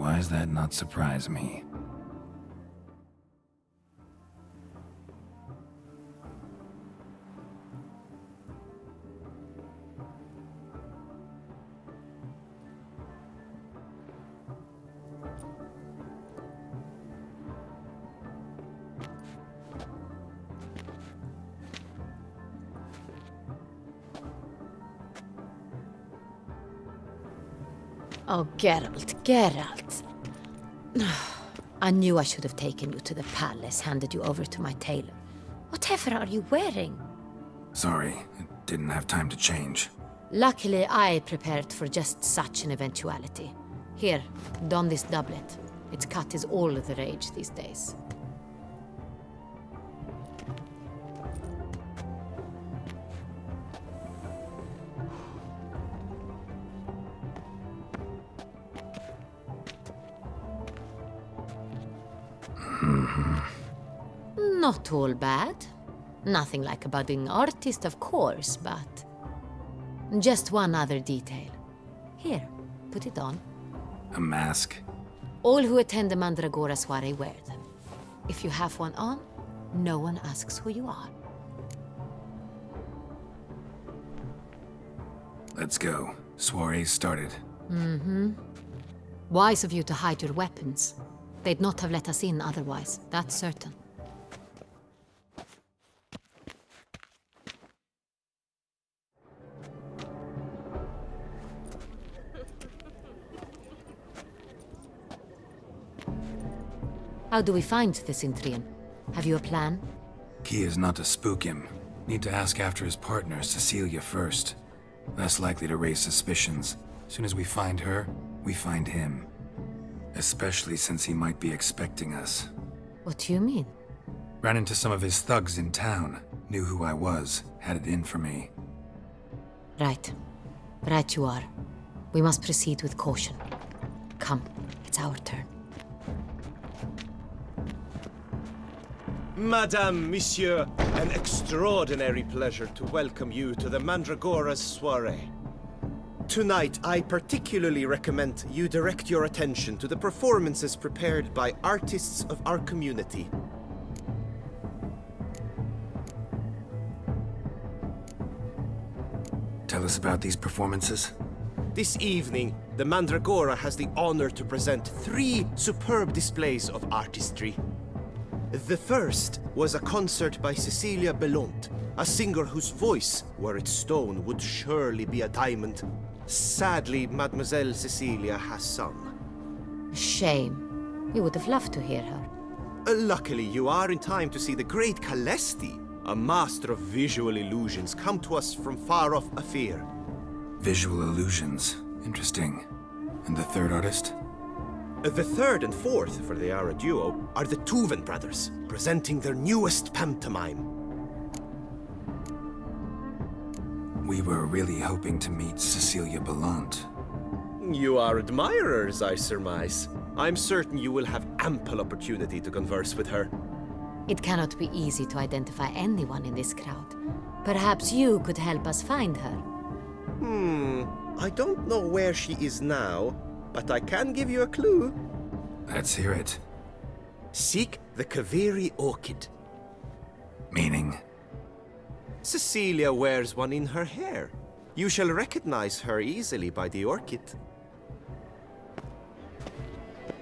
why does that not surprise me? Oh, Geralt. I knew I should have taken you to the palace, handed you over to my tailor. Whatever are you wearing? Sorry, I didn't have time to change. Luckily, I prepared for just such an eventuality. Here, don this doublet. Its cut is all the rage these days. Not all bad. Nothing like a budding artist, of course, but... just one other detail. Here, put it on. A mask? All who attend the Mandragora soiree wear them. If you have one on, no one asks who you are. Let's go. Soiree's started. Wise of you to hide your weapons. They'd not have let us in otherwise, that's certain. How do we find the Cintrian? Have you a plan? Key is not to spook him. Need to ask after his partner, Cecilia, first. Less likely to raise suspicions. Soon as we find her, we find him. Especially since he might be expecting us. What do you mean? Ran into some of his thugs in town. Knew who I was. Had it in for me. Right. Right you are. We must proceed with caution. Come, it's our turn. Madame, Monsieur, an extraordinary pleasure to welcome you to the Mandragora's soiree. Tonight, I particularly recommend you direct your attention to the performances prepared by artists of our community. Tell us about these performances. This evening, the Mandragora has the honor to present 3 superb displays of artistry. The first was a concert by Cecilia Belont, a singer whose voice, were it stone, would surely be a diamond. Sadly, Mademoiselle Cecilia has sung. Shame. We would have loved to hear her. Luckily, you are in time to see the great Calesti, a master of visual illusions, come to us from far off Afir. Visual illusions. Interesting. And the third artist? The third and fourth, for they are a duo, are the Tuven brothers, presenting their newest pantomime. We were really hoping to meet Cecilia Belont. You are admirers, I surmise. I'm certain you will have ample opportunity to converse with her. It cannot be easy to identify anyone in this crowd. Perhaps you could help us find her. I don't know where she is now, but I can give you a clue. Let's hear it. Seek the Kaveri orchid. Meaning? Cecilia wears one in her hair. You shall recognize her easily by the orchid.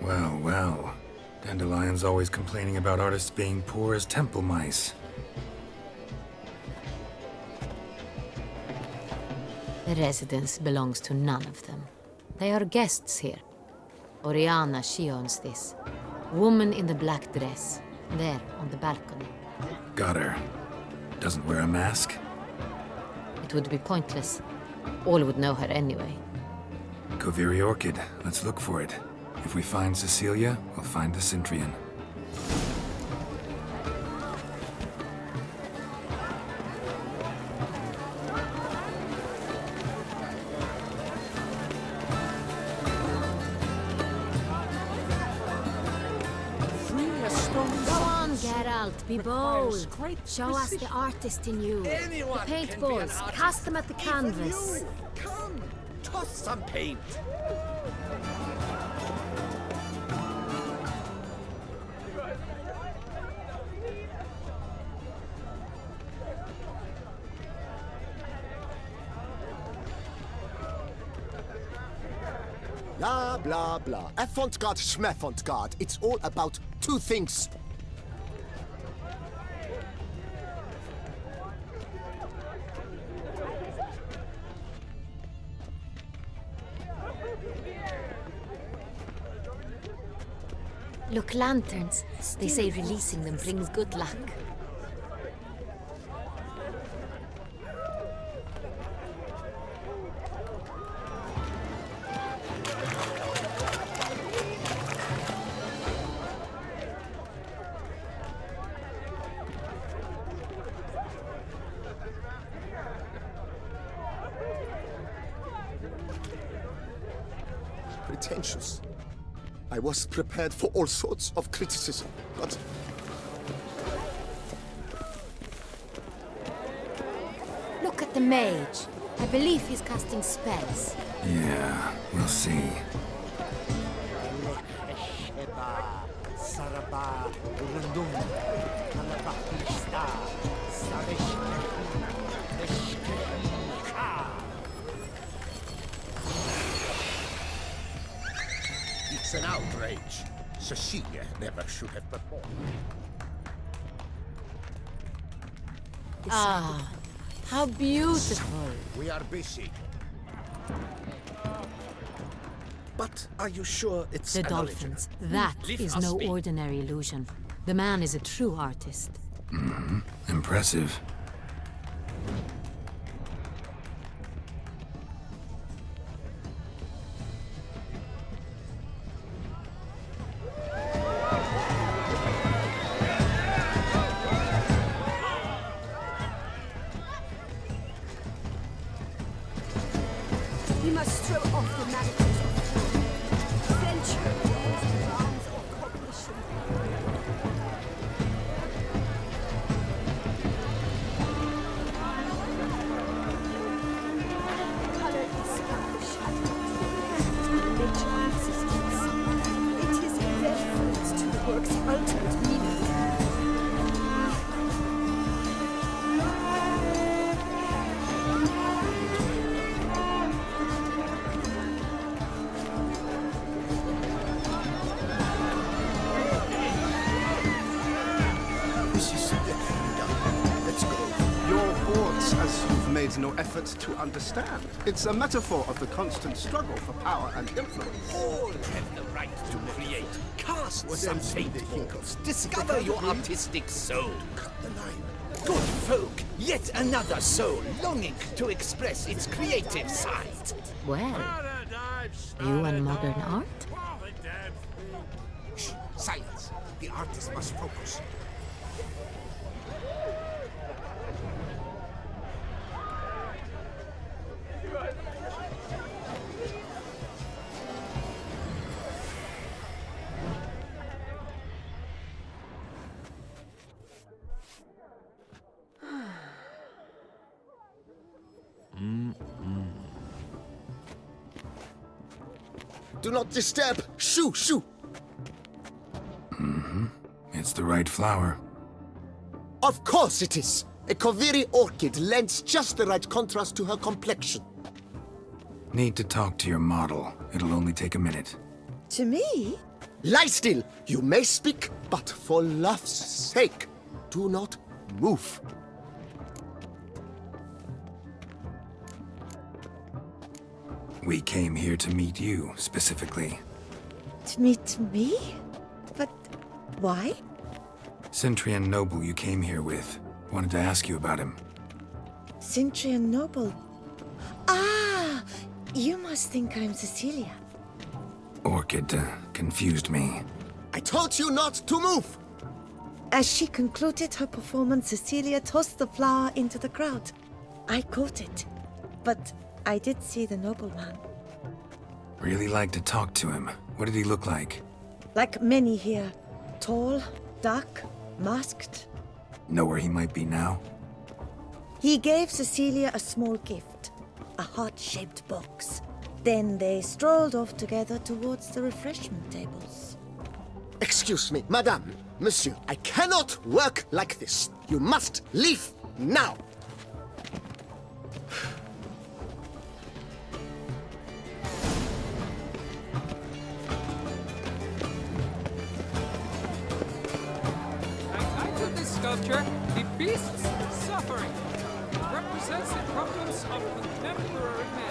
Well, well. Dandelion's always complaining about artists being poor as temple mice. The residence belongs to none of them. They are guests here. Oriana, she owns this. Woman in the black dress. There, on the balcony. Got her. Doesn't wear a mask? It would be pointless. All would know her anyway. Kaveri Orchid. Let's look for it. If we find Cecilia, we'll find the Cintrian. Geralt, be bold. Show us the artist in you. The paintballs, cast them at the canvas. Come, toss some paint. Blah, blah, blah. Avant-garde, schmavant-garde. It's all about two things. Look, lanterns. They say releasing them brings good luck. Pretentious. I was prepared for all sorts of criticism, but... Look at the mage. I believe he's casting spells. Yeah, we'll see. It's an outrage. Cecilia never should have performed. Ah, how beautiful. We are busy. But are you sure it's... The dolphins. That is no ordinary illusion. The man is a true artist. Impressive. We must throw off the manacles of fear. Venture into the arms of cognition. Color is but the shadow of the nature of existence. It is irreverent to the work's ultimate meaning. As you've made no effort to understand. It's a metaphor of the constant struggle for power and influence. All have the right to create. Cast some paintballs. Discover your artistic soul. Cut the line. Good folk, yet another soul longing to express its creative side. Well, you and modern art? Shh, silence. The artist must focus. Do not disturb! Shoo, shoo! It's the right flower. Of course it is! A Koviri orchid lends just the right contrast to her complexion. Need to talk to your model. It'll only take a minute. To me? Lie still! You may speak, but for love's sake, do not move. We came here to meet you, specifically. To meet me? But why? Centrian noble you came here with. Wanted to ask you about him. Centrian noble. Ah! You must think I'm Cecilia. Orchid confused me. I told you not to move! As she concluded her performance, Cecilia tossed the flower into the crowd. I caught it, but I did see the nobleman. Really like to talk to him. What did he look like? Like many here. Tall, dark, masked. Know where he might be now? He gave Cecilia a small gift, a heart-shaped box. Then they strolled off together towards the refreshment tables. Excuse me, madame, monsieur, I cannot work like this. You must leave now! picture, the beast's suffering represents the problems of contemporary man.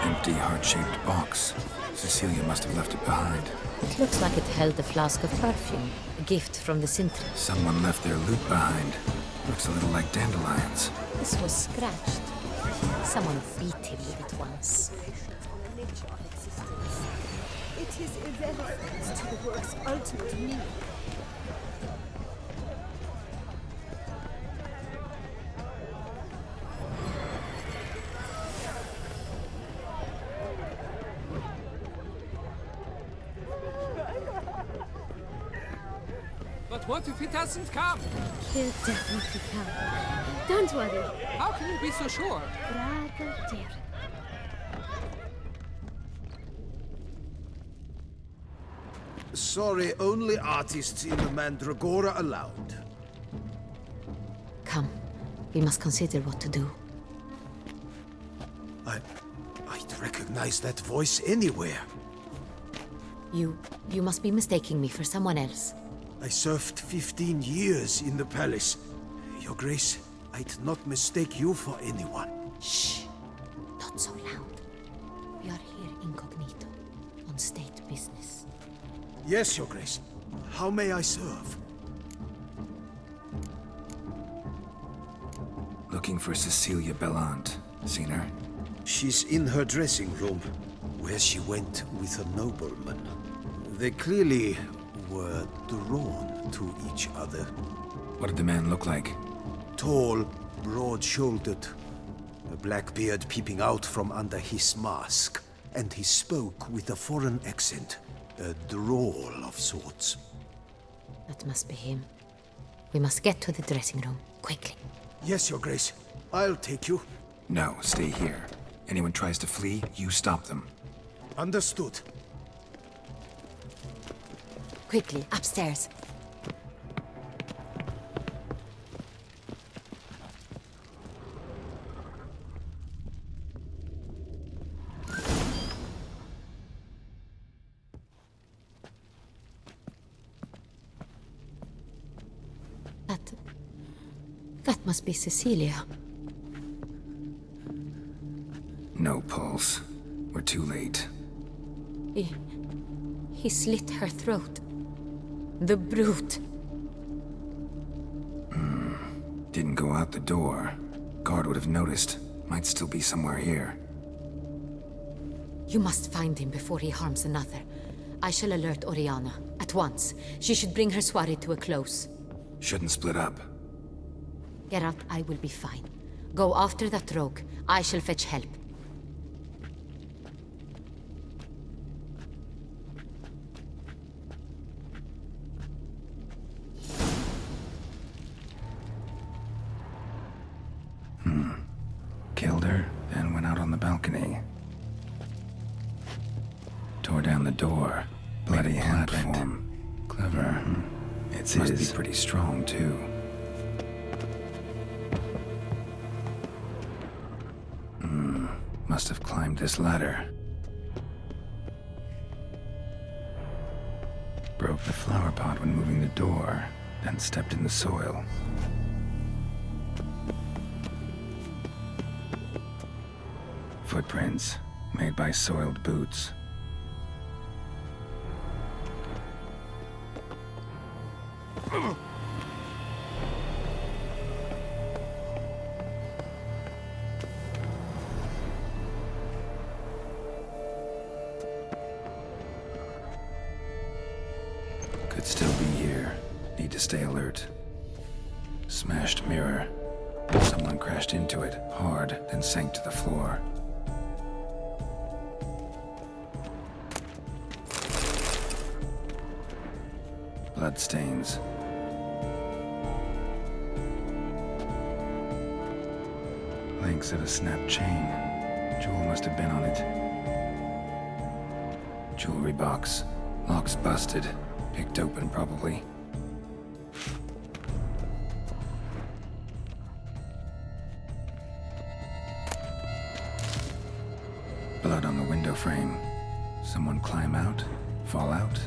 Empty, heart-shaped box. Cecilia must have left it behind. It looks like it held a flask of perfume, a gift from the Sintry. Someone left their loot behind. Looks a little like dandelions. This was scratched. Someone beat him with it once. It is irrelevant to the work's ultimate meaning. But what if he doesn't come? He'll definitely come. Don't worry. How can you be so sure? Bravo, dear. Sorry, only artists in the Mandragora allowed. Come, we must consider what to do. I'd recognize that voice anywhere. You must be mistaking me for someone else. I served 15 years in the palace. Your Grace, I'd not mistake you for anyone. Shh! Not so loud. We are here incognito, on state business. Yes, Your Grace. How may I serve? Looking for Cecilia Bellant. Seen her? She's in her dressing room, where she went with a nobleman. They clearly were drawn to each other. What did the man look like? Tall, broad-shouldered, a black beard peeping out from under his mask, and he spoke with a foreign accent, a drawl of sorts. That must be him. We must get to the dressing room, quickly. Yes, Your Grace. I'll take you. No, stay here. Anyone tries to flee, you stop them. Understood. Quickly, upstairs. That must be Cecilia. No pulse. We're too late. He slit her throat. The brute. Didn't go out the door. Guard would have noticed. Might still be somewhere here. You must find him before he harms another. I shall alert Oriana. At once. She should bring her soirée to a close. Shouldn't split up. Geralt, I will be fine. Go after that rogue. I shall fetch help. Killed her, then went out on the balcony. Tore down the door. Bloody platform. Clever. It must be pretty strong, too. Must have climbed this ladder. Broke the flower pot when moving the door, then stepped in the soil. Footprints, made by soiled boots. Could still be here. Need to stay alert. Smashed mirror. Someone crashed into it, hard, then sank to the floor. Bloodstains. Links of a snapped chain. Jewel must have been on it. Jewelry box. Lock's busted. Picked open, probably. Blood on the window frame. Someone climb out? Fall out?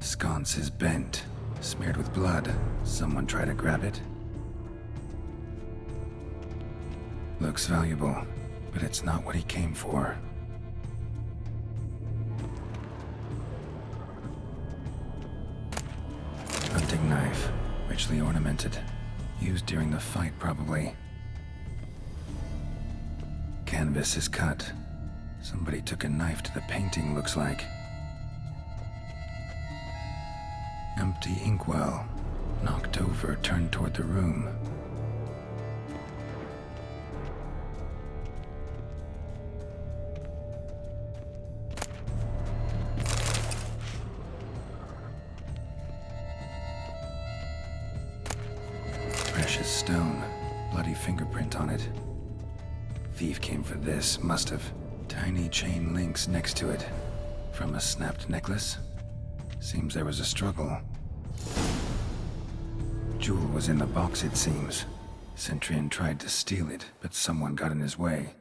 Sconce is bent. Smeared with blood. Someone try to grab it? Looks valuable, but it's not what he came for. Hunting knife. Richly ornamented. Used during the fight, probably. Canvas is cut. Somebody took a knife to the painting, looks like. Empty inkwell. Knocked over, turned toward the room. Precious stone. Bloody fingerprint on it. Thief came for this, must have. Tiny chain links next to it. From a snapped necklace? Seems there was a struggle. Jewel was in the box, it seems. Centurion tried to steal it, but someone got in his way.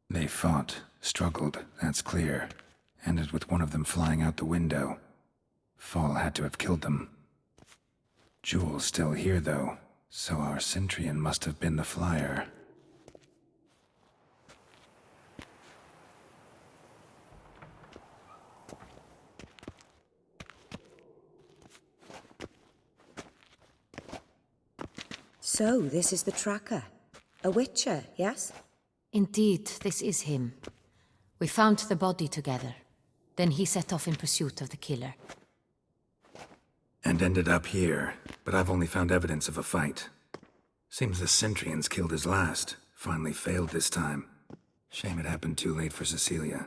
They fought, struggled, that's clear. Ended with one of them flying out the window. Fall had to have killed them. Jewel's still here, though, so our Centurion must have been the flyer. So, this is the tracker. A witcher, yes? Indeed, this is him. We found the body together. Then he set off in pursuit of the killer. And ended up here, but I've only found evidence of a fight. Seems the Centurions killed his last. Finally failed this time. Shame it happened too late for Cecilia.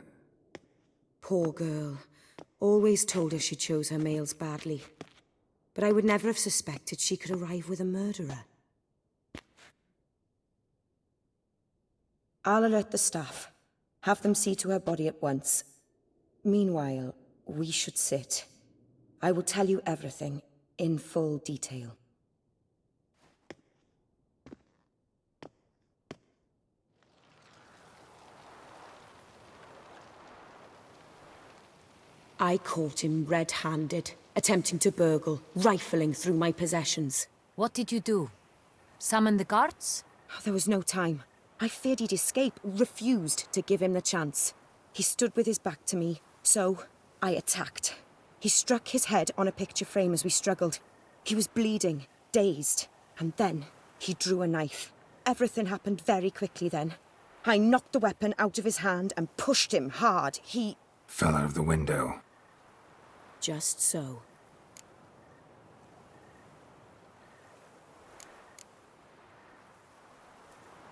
Poor girl. Always told her she chose her males badly. But I would never have suspected she could arrive with a murderer. I'll alert the staff. Have them see to her body at once. Meanwhile, we should sit. I will tell you everything, in full detail. I caught him red-handed, attempting to burgle, rifling through my possessions. What did you do? Summon the guards? There was no time. I feared he'd escape, refused to give him the chance. He stood with his back to me, so I attacked. He struck his head on a picture frame as we struggled. He was bleeding, dazed, and then he drew a knife. Everything happened very quickly then. I knocked the weapon out of his hand and pushed him hard. He fell out of the window. Just so.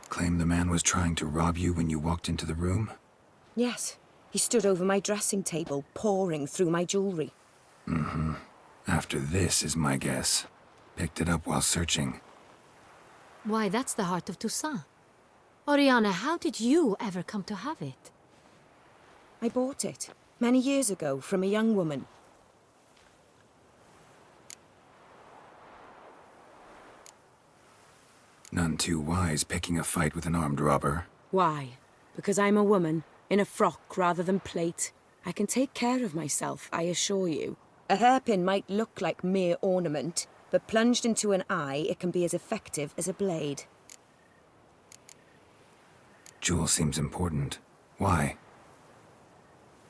Claim the man was trying to rob you when you walked into the room? Yes. He stood over my dressing table, pouring through my jewelry. Mm-hmm. After this is my guess. Picked it up while searching. Why, that's the heart of Toussaint. Oriana, how did you ever come to have it? I bought it, many years ago, from a young woman. None too wise picking a fight with an armed robber. Why? Because I'm a woman, in a frock rather than plate. I can take care of myself, I assure you. A hairpin might look like mere ornament, but plunged into an eye, it can be as effective as a blade. Jewel seems important. Why?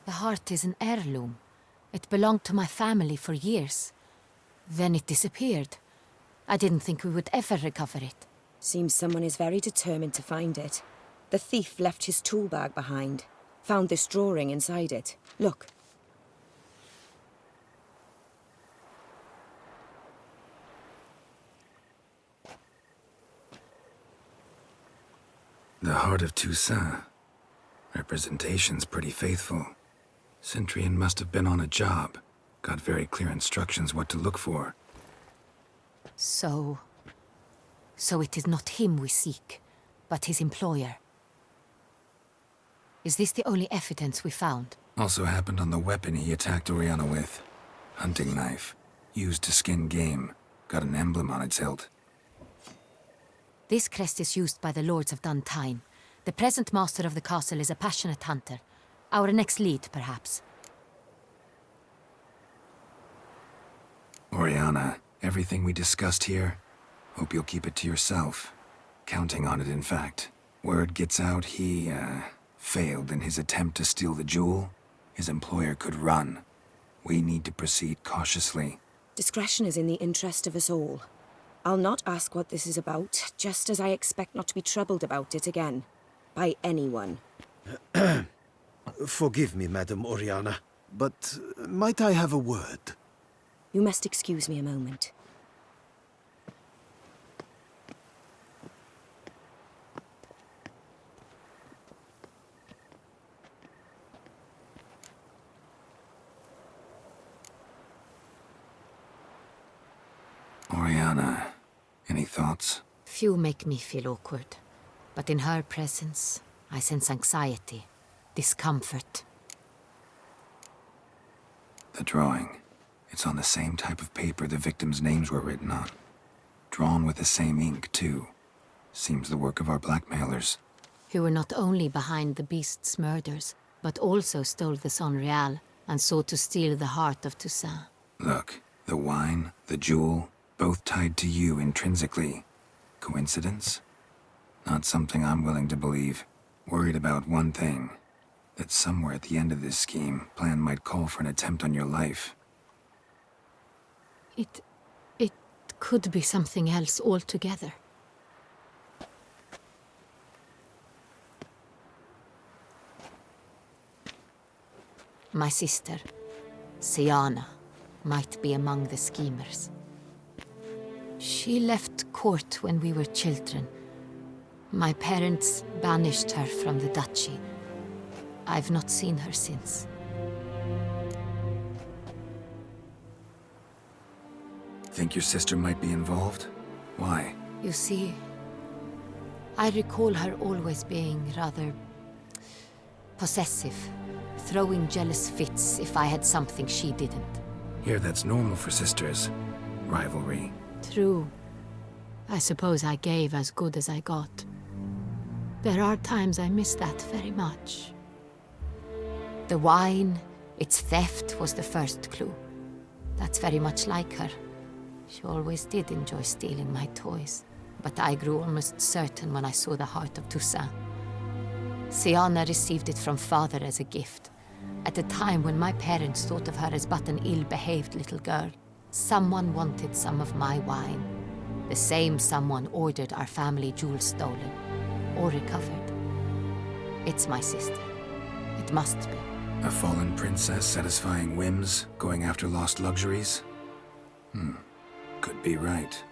The heart is an heirloom. It belonged to my family for years. Then it disappeared. I didn't think we would ever recover it. Seems someone is very determined to find it. The thief left his tool bag behind. Found this drawing inside it. Look. The heart of Toussaint. Representation's pretty faithful. Centurion must have been on a job. Got very clear instructions what to look for. So, So it is not him we seek, but his employer. Is this the only evidence we found? Also happened on the weapon he attacked Oriana with. Hunting knife. Used to skin game. Got an emblem on its hilt. This crest is used by the lords of Duntine. The present master of the castle is a passionate hunter. Our next lead, perhaps. Oriana, everything we discussed here, hope you'll keep it to yourself. Counting on it, in fact. Word gets out he, failed in his attempt to steal the jewel. His employer could run. We need to proceed cautiously. Discretion is in the interest of us all. I'll not ask what this is about, just as I expect not to be troubled about it again. By anyone. Forgive me, Madam Oriana, but might I have a word? You must excuse me a moment. Oriana, any thoughts? Few make me feel awkward, but in her presence, I sense anxiety, discomfort. The drawing. It's on the same type of paper the victims' names were written on. Drawn with the same ink, too. Seems the work of our blackmailers. Who were not only behind the beast's murders, but also stole the Sonreal and sought to steal the heart of Toussaint. Look, the wine, the jewel, both tied to you intrinsically. Coincidence? Not something I'm willing to believe. Worried about one thing. That somewhere at the end of this scheme, plan might call for an attempt on your life. It could be something else altogether. My sister, Siana, might be among the schemers. She left court when we were children. My parents banished her from the duchy. I've not seen her since. Think your sister might be involved? Why? You see, I recall her always being rather possessive, throwing jealous fits if I had something she didn't. Here, that's normal for sisters. Rivalry. True. I suppose I gave as good as I got. There are times I miss that very much. The wine, its theft, was the first clue. That's very much like her. She always did enjoy stealing my toys, but I grew almost certain when I saw the heart of Toussaint. Siana received it from father as a gift. At a time when my parents thought of her as but an ill-behaved little girl, someone wanted some of my wine. The same someone ordered our family jewels stolen, or recovered. It's my sister. It must be. A fallen princess satisfying whims, going after lost luxuries? Could be right.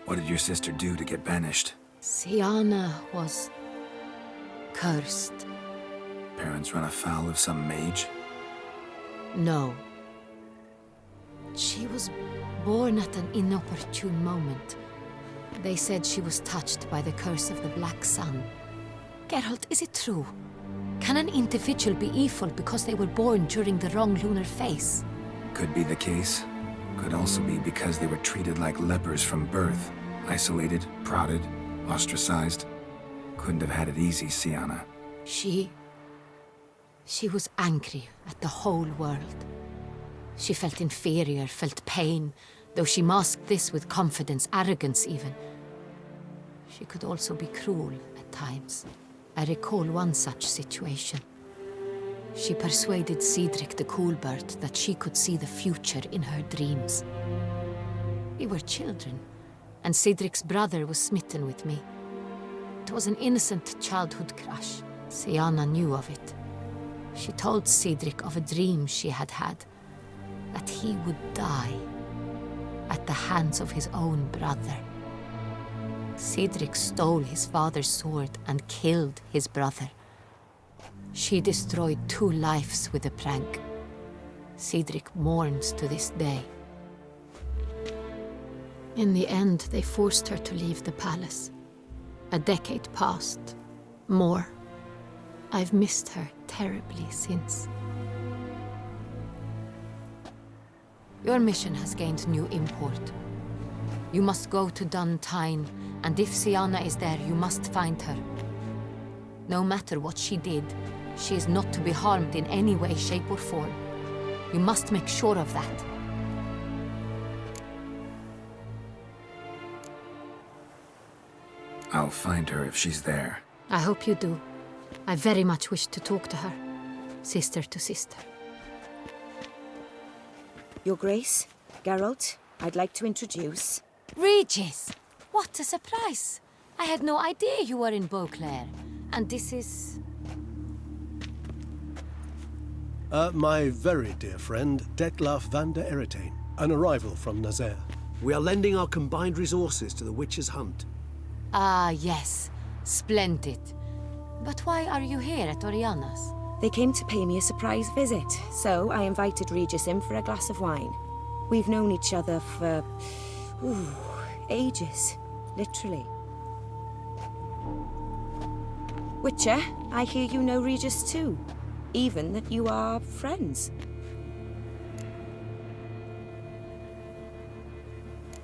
What did your sister do to get banished? Siana was cursed. Parents run afoul of some mage? No. She was born at an inopportune moment. They said she was touched by the curse of the Black Sun. Geralt, is it true? Can an individual be evil because they were born during the wrong lunar phase? Could be the case. Could also be because they were treated like lepers from birth. Isolated, prodded, ostracized. Couldn't have had it easy, Siana. She was angry at the whole world. She felt inferior, felt pain, though she masked this with confidence, arrogance even. She could also be cruel at times. I recall one such situation. She persuaded Cedric the Coolbird that she could see the future in her dreams. We were children, and Cedric's brother was smitten with me. It was an innocent childhood crush. Siana knew of it. She told Cedric of a dream she had had, that he would die at the hands of his own brother. Cedric stole his father's sword and killed his brother. She destroyed 2 lives with a prank. Cedric mourns to this day. In the end, they forced her to leave the palace. A decade passed. More. I've missed her terribly since. Your mission has gained new import. You must go to Duntine, and if Sienna is there, you must find her. No matter what she did, she is not to be harmed in any way, shape, or form. You must make sure of that. I'll find her if she's there. I hope you do. I very much wish to talk to her. Sister to sister. Your Grace, Geralt, I'd like to introduce... Regis! What a surprise! I had no idea you were in Beauclair. And this is... My very dear friend, Detlaf van der Eretain, an arrival from Nazaire. We are lending our combined resources to the Witch's Hunt. Ah, yes. Splendid. But why are you here at Oriana's? They came to pay me a surprise visit, so I invited Regis in for a glass of wine. We've known each other for... ages. Literally. Witcher, I hear you know Regis too. Even that you are friends.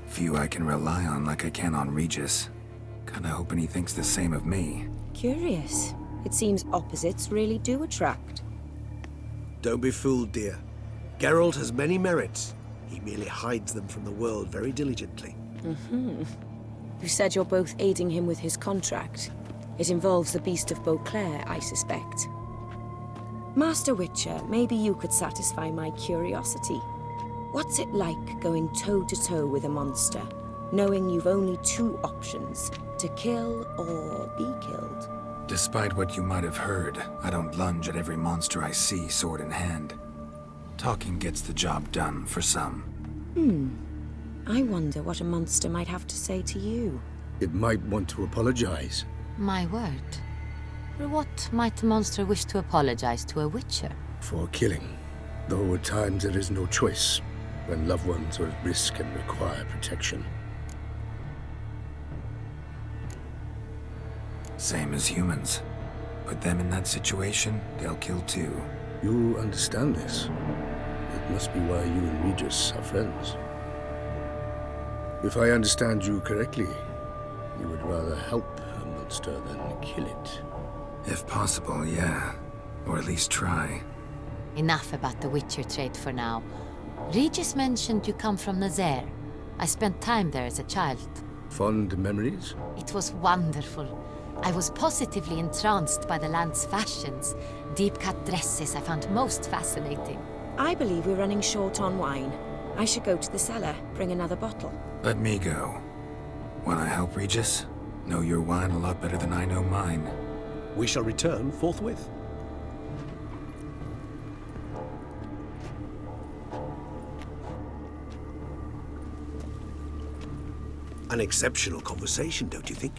Few I can rely on like I can on Regis. Kinda hoping he thinks the same of me. Curious. It seems opposites really do attract. Don't be fooled, dear. Geralt has many merits. He merely hides them from the world very diligently. You said you're both aiding him with his contract. It involves the Beast of Beauclair, I suspect. Master Witcher, maybe you could satisfy my curiosity. What's it like going toe-to-toe with a monster, knowing you've only two options, to kill or be killed? Despite what you might have heard, I don't lunge at every monster I see sword in hand. Talking gets the job done for some. I wonder what a monster might have to say to you. It might want to apologize. My word. For what might a monster wish to apologize to a witcher? For killing. Though at times there is no choice, when loved ones are at risk and require protection. Same as humans. Put them in that situation, they'll kill too. You understand this. It must be why you and Regis are friends. If I understand you correctly, you would rather help a monster than kill it. If possible, yeah. Or at least try. Enough about the witcher trade for now. Regis mentioned you come from Nazaire. I spent time there as a child. Fond memories? It was wonderful. I was positively entranced by the land's fashions. Deep-cut dresses I found most fascinating. I believe we're running short on wine. I should go to the cellar, bring another bottle. Let me go. Wanna help, Regis? Know your wine a lot better than I know mine. We shall return forthwith. An exceptional conversation, don't you think?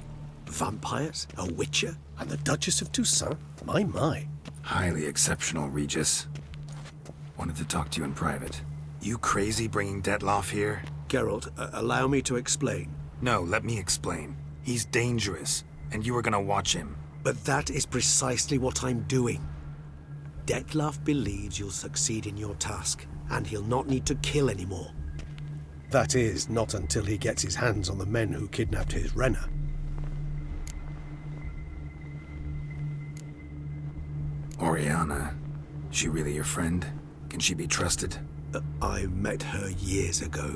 Vampires, a witcher, And the Duchess of Toussaint? My. Highly exceptional, Regis. Wanted to talk to you in private. You crazy bringing Detlaf here? Geralt, allow me to explain. No, let me explain. He's dangerous, and you were gonna watch him. But that is precisely what I'm doing. Detlaf believes you'll succeed in your task, and he'll not need to kill anymore. That is, not until he gets his hands on the men who kidnapped his Renner. Oriana, she really your friend? Can she be trusted? I met her years ago,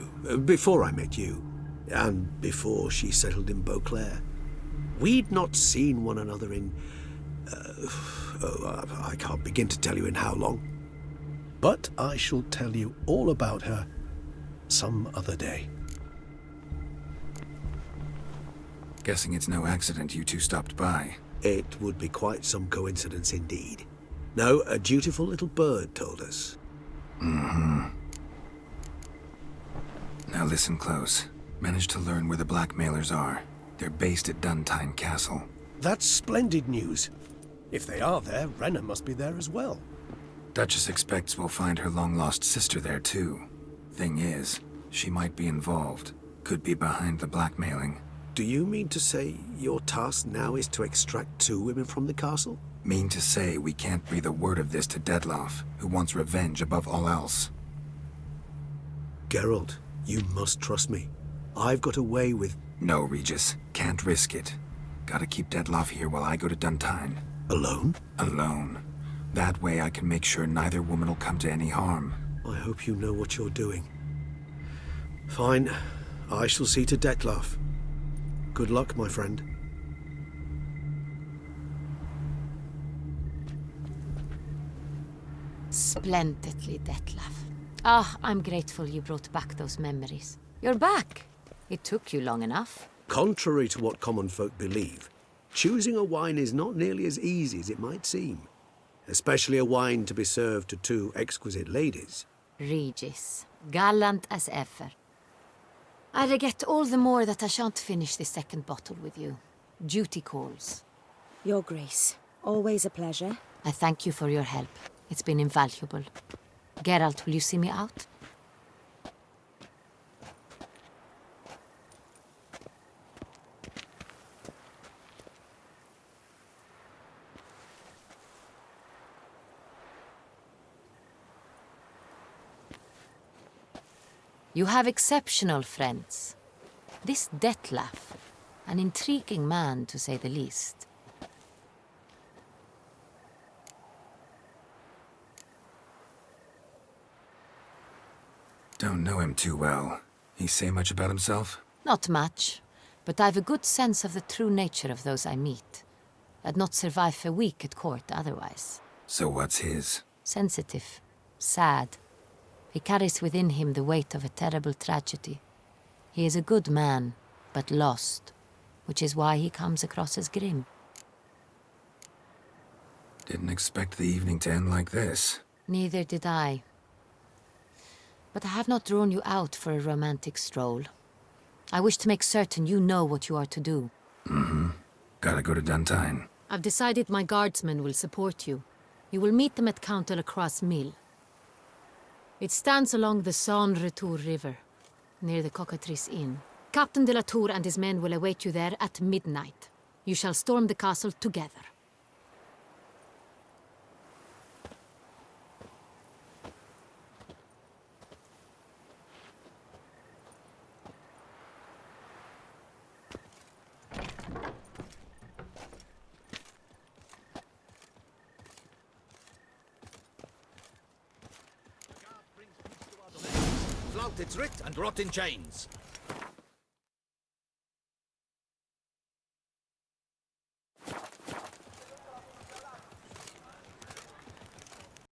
before I met you, and before she settled in Beauclair. We'd not seen one another in... I can't begin to tell you in how long. But I shall tell you all about her some other day. Guessing it's no accident you two stopped by. It would be quite some coincidence indeed. No, a dutiful little bird told us. Now listen close. Managed to learn where the blackmailers are. They're based at Duntine Castle. That's splendid news. If they are there, Renner must be there as well. Duchess expects we'll find her long-lost sister there too. Thing is, she might be involved. Could be behind the blackmailing. Do you mean to say your task now is to extract 2 women from the castle? Mean to say we can't breathe a word of this to Dettlaff, who wants revenge above all else. Geralt, you must trust me. I've got away with... No, Regis. Can't risk it. Gotta keep Dettlaff here while I go to Duntine. Alone? Alone. That way I can make sure neither woman will come to any harm. I hope you know what you're doing. Fine. I shall see to Dettlaff. Good luck, my friend. Splendidly, Dettlaff. Ah, I'm grateful you brought back those memories. You're back. It took you long enough. Contrary to what common folk believe, choosing a wine is not nearly as easy as it might seem. Especially a wine to be served to 2 exquisite ladies. Regis, gallant as ever. I regret all the more that I shan't finish the 2nd bottle with you. Duty calls. Your Grace, always a pleasure. I thank you for your help. It's been invaluable. Geralt, will you see me out? You have exceptional friends. This Dettlaff, an intriguing man to say the least. Don't know him too well. He say much about himself? Not much, but I've a good sense of the true nature of those I meet. I'd not survive a week at court otherwise. So what's his? Sensitive, sad. He carries within him the weight of a terrible tragedy. He is a good man, but lost, which is why he comes across as grim. Didn't expect the evening to end like this. Neither did I. But I have not drawn you out for a romantic stroll. I wish to make certain you know what you are to do. Mm-hmm. Gotta go to Duntine. I've decided my guardsmen will support you. You will meet them at Count de la Croix's mill. It stands along the Saône-Retour River, near the Cockatrice Inn. Captain de la Tour and his men will await you there at midnight. You shall storm the castle together. Flout its writ and rot in chains.